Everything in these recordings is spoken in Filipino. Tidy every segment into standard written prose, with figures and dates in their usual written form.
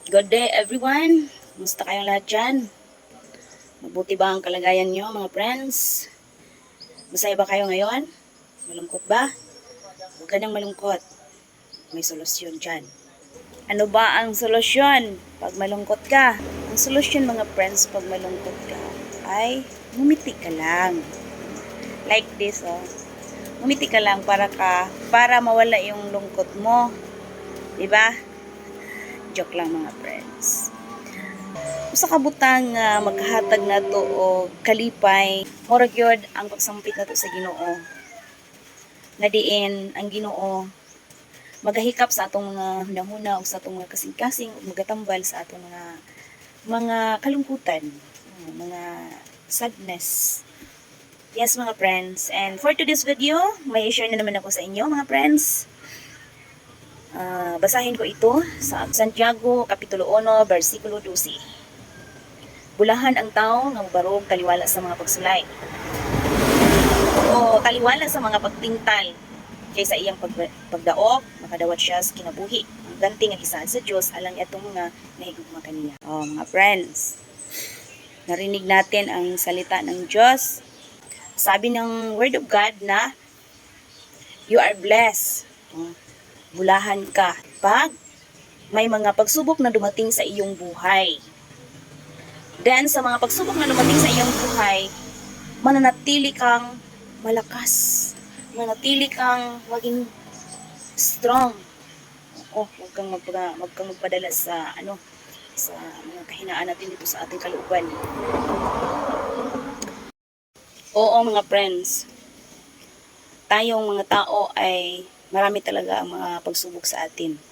Good day everyone! Kumusta kayong lahat dyan? Mabuti ba ang kalagayan nyo mga friends? Masaya ba kayo ngayon? Malungkot ba? Huwag ka nang malungkot. May solusyon dyan. Ano ba ang solusyon pag malungkot ka? Ang solusyon mga friends pag malungkot ka ay ngumiti ka lang. Like this Ngumiti ka lang para mawala yung lungkot mo. Diba? Joke lang mga friends. Usa ka butang maghatag nato o kalipay, murag gyud ang pagsampit nato sa Ginoo. Nga diin ang Ginoo magahikap sa atong mga hunahuna o sa atong mga kasing-kasing ug magatambal sa atong mga kalungkutan, mga sadness. Yes mga friends, and for today's video, may share na naman ako sa inyo mga friends. Basahin ko ito sa Santiago Kapitulo 1, versikulo 12. Bulahan ang tao nga barog taliwala sa mga pagsulay o taliwala sa mga pagtingtal kaysa iyang pagdaog makadawat siya sa kinabuhi. Ang ganti nga gisaad sa Dios alang atong mga nahigugma kaniya. Mga friends, narinig natin ang salita ng Diyos. Sabi ng Word of God na you are blessed. Bulahan ka pag may mga pagsubok na dumating sa iyong buhay. Then, sa mga pagsubok na dumating sa iyong buhay, mananatili kang malakas. Mananatili kang maging strong. Huwag kang magpadala sa sa mga kahinaan natin dito sa ating kalooban. Oo mga friends, tayong mga tao ay marami talaga ang mga pagsubok sa atin.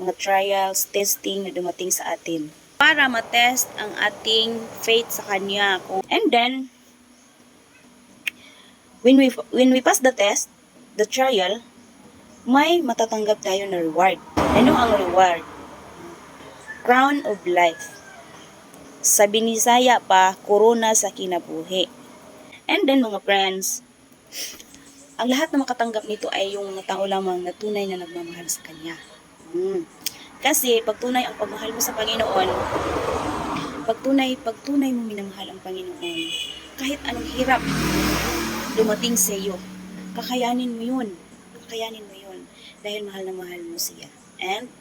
Mga trials, testing na dumating sa atin para matest ang ating faith sa Kanya. And then, when we pass the test, the trial, may matatanggap tayo na reward. Ano ang reward? Crown of life. Sa Binisaya pa, korona sa kinabuhi. And then mga friends, ang lahat na makatanggap nito ay yung mga tao lamang na tunay na nagmamahal sa Kanya. Kasi pag tunay ang pagmahal mo sa Panginoon, pag tunay mo minamahal ang Panginoon, kahit anong hirap dumating sa iyo, kakayanin mo yun. Dahil mahal na mahal mo siya. And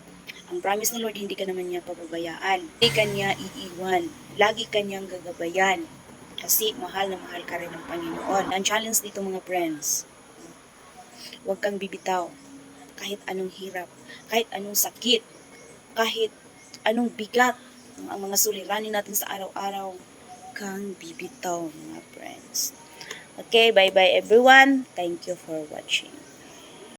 ang promise ng Lord, hindi ka naman niya pababayaan. Hindi ka niya iiwan. Lagi ka niyang gagabayan. Kasi mahal na mahal ka rin ng Panginoon. Ang challenge dito mga friends, huwag kang bibitaw. Kahit anong hirap, kahit anong sakit, kahit anong bigat, ang mga suliranin natin sa araw-araw, kang bibitaw mga friends. Okay, bye-bye everyone. Thank you for watching.